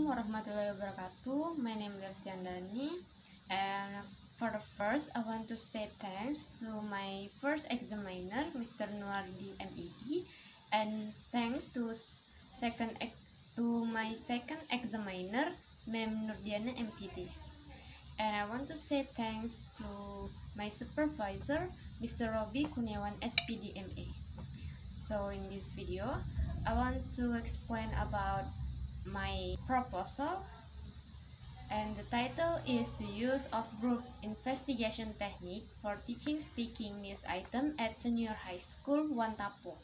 warahmatullahi wabarakatuh. My name is Lia Resti Andani, and for the first, I want to say thanks to my first examiner, Mr. Nuardi MED, and thanks to my second examiner, Mem Nurdiana MPD. And I want to say thanks to my supervisor, Mr. Robi Kurniawan SPD MA. So in this video, I want to explain about my proposal, and the title is the use of group investigation technique for teaching speaking news item at senior high school 1 Tapung.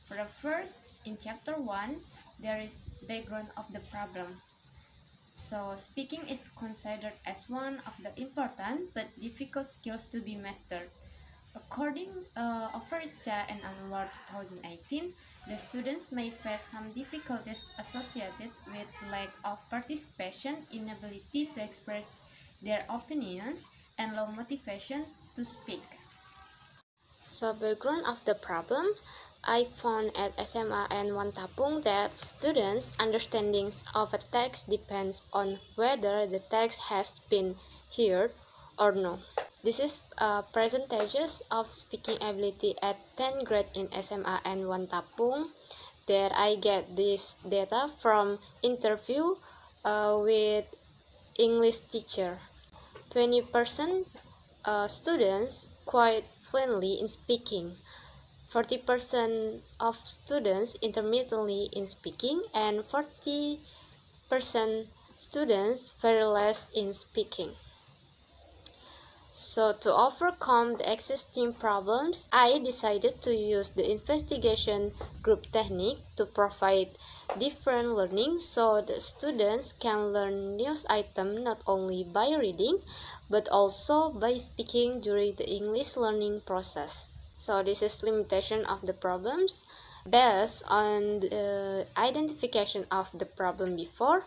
For the first, in chapter 1, there is background of the problem. So speaking is considered as one of the important but difficult skills to be mastered. According of Research and Onward 2018, the students may face some difficulties associated with lack of participation, inability to express their opinions, and low motivation to speak. So background of the problem, I found at SMA and 1 Tapung that students' understandings of a text depends on whether the text has been heard or no. This is percentages of speaking ability at 10th grade in SMA and 1 Tapung. That I get this data from interview with English teacher. 20% students quite fluently in speaking. 40% of students intermittently in speaking, and 40% students very less in speaking. So to overcome the existing problems, I decided to use the investigation group technique to provide different learning so the students can learn news item not only by reading but also by speaking during the English learning process. So this is limitation of the problems. Based on the identification of the problem before,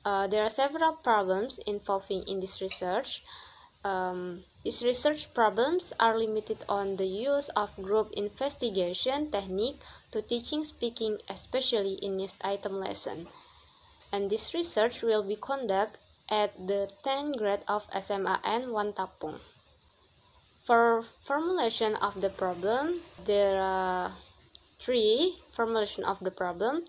there are several problems involving in this research. These research problems are limited on the use of group investigation technique to teaching speaking, especially in news item lesson. And this research will be conducted at the 10th grade of SMA and 1 Tapung. For formulation of the problem, there are 3 formulation of the problem.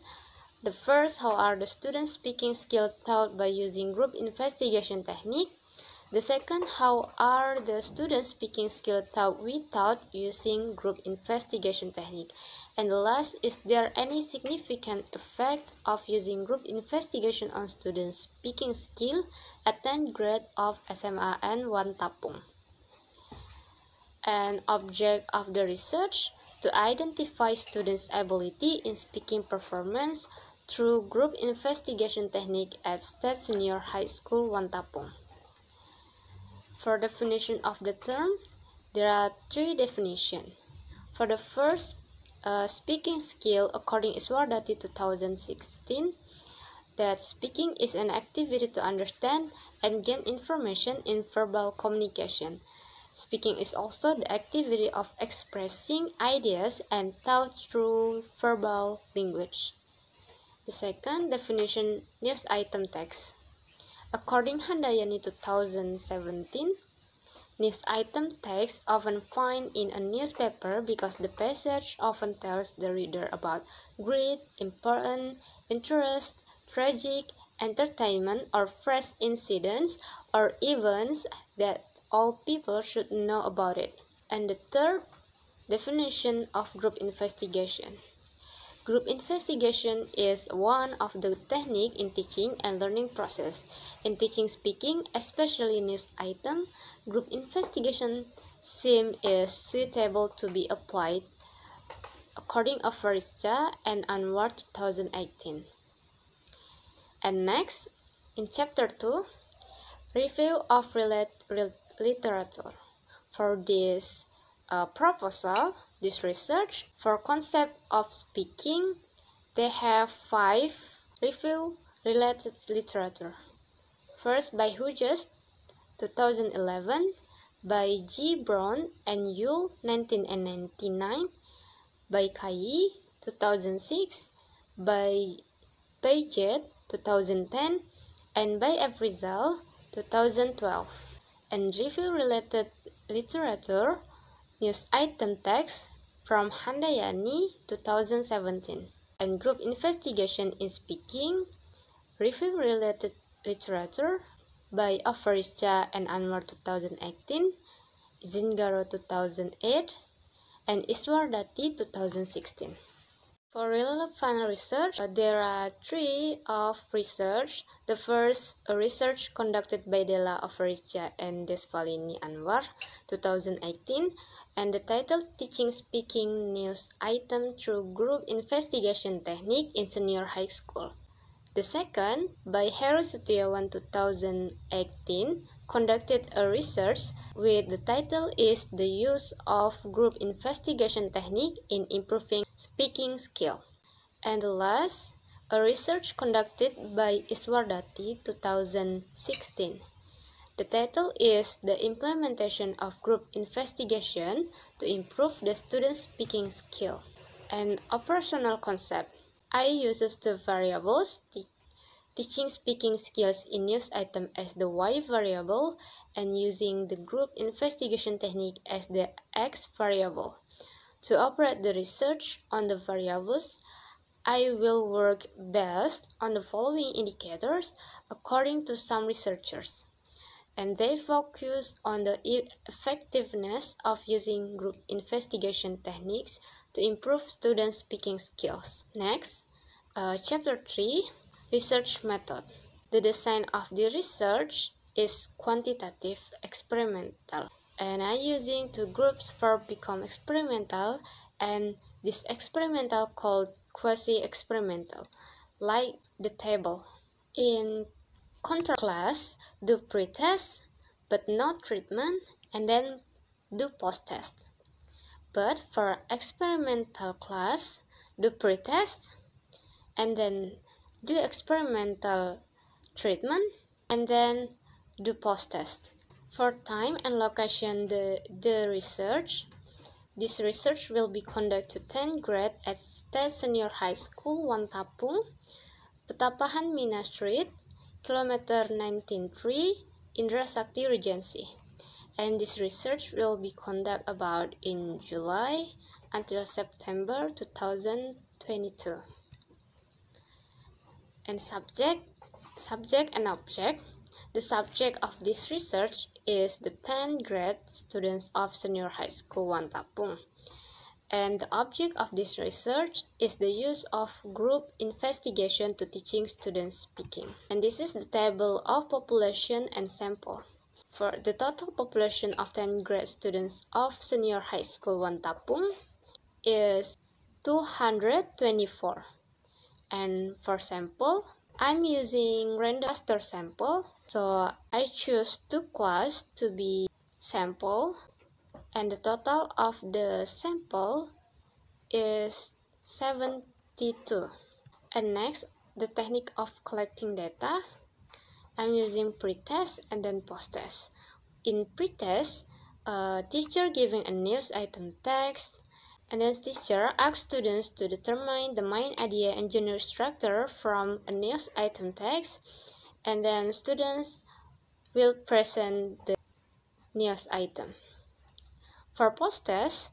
The first, how are the students' speaking skills taught by using group investigation technique? The second, how are the students' speaking skills taught without using group investigation technique? And the last, is there any significant effect of using group investigation on students' speaking skill at 10th grade of SMA and 1 Tapung? An object of the research, to identify students' ability in speaking performance through group investigation technique at State Senior High School 1 Tapung. For definition of the term, there are 3 definitions. For the first, speaking skill, according to Iswardati 2016, that speaking is an activity to understand and gain information in verbal communication. Speaking is also the activity of expressing ideas and thought through verbal language. The second definition, news item text. According Handayani 2017, news item text often found in a newspaper because the passage often tells the reader about great, important, interest, tragic, entertainment, or fresh incidents or events that all people should know about it. And the third definition of group investigation. Group investigation is one of the techniques in teaching and learning process. In teaching speaking, especially news item, group investigation seems suitable to be applied according to Research and Onward 2018. And next, in chapter 2, review of literature. For this proposal, this research, for concept of speaking, they have 5 review related literature. First, by Hughes, 2011, by G. Brown and Yule, 1999, by Kai, 2006, by Paget, 2010, and by F. Rizal, 2012, and review-related literature, news item text from Handayani, 2017, and group investigation in speaking, review-related literature by Afarischa and Anwar, 2018, Zingaro, 2008, and Iswardati, 2016. For relevant research, there are three of research. The first, a research conducted by Della Afarischa and Desvalini Anwar, 2018, and the title Teaching Speaking News Item Through Group Investigation Technique in Senior High School. The second, by Heru Setiawan, 2018, conducted a research with the title is The Use of Group Investigation Technique in Improving Speaking Skill. And the last, a research conducted by Iswardati, 2016. The title is The Implementation of Group Investigation to Improve the Student's Speaking Skill. An operational concept. I uses the variables teaching speaking skills in news item as the Y variable and using the group investigation technique as the X variable. To operate the research on the variables, I will work best on the following indicators according to some researchers, and they focus on the effectiveness of using group investigation techniques to improve students' speaking skills. Next, Chapter 3, Research Method. The design of the research is quantitative experimental, and I using two groups for become experimental, and this experimental called quasi-experimental, like the table. In control class, do pre-test, but not treatment, and then do post-test. But for experimental class, do pre-test, and then do experimental treatment, and then do post-test. For time and location, the research. This research will be conducted to 10th grade at State Senior High School, 1 Tapung, Petapahan Mina Street, kilometer 19.3, Indra Sakti Regency. And this research will be conducted about in July until September 2022. And subject and object. The subject of this research is the 10th grade students of Senior High School 1 Tapung. And the object of this research is the use of group investigation to teaching students speaking. And this is the table of population and sample. For the total population of 10th grade students of Senior High School 1 Tapung is 224. And for sample, I'm using random cluster sample, so I choose 2 class to be sample, and the total of the sample is 72. And next, the technique of collecting data. I'm using pre-test and then post-test. In pre-test, teacher giving a news item text, and then teacher asks students to determine the main idea and general structure from a news item text, and then students will present the news item. For post-test,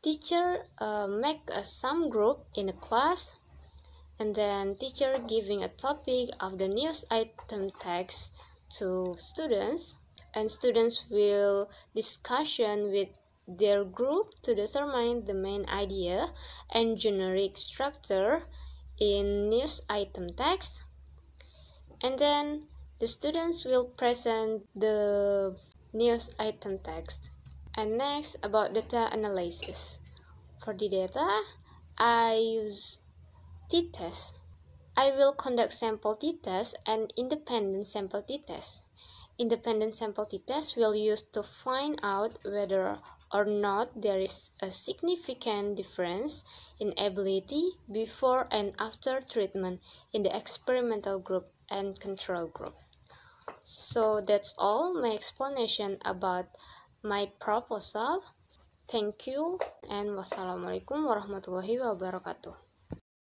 teacher make some group in a class, and then teacher giving a topic of the news item text to students, and students will discussion with their group to determine the main idea and generic structure in news item text, and then the students will present the news item text. And next, about data analysis. For the data, I use t-test. I will conduct sample t-test and independent sample t-test. Independent sample t-test will use to find out whether or not there is a significant difference in ability before and after treatment in the experimental group and control group. So that's all my explanation about my proposal. Thank you, and wassalamualaikum warahmatullahi wabarakatuh.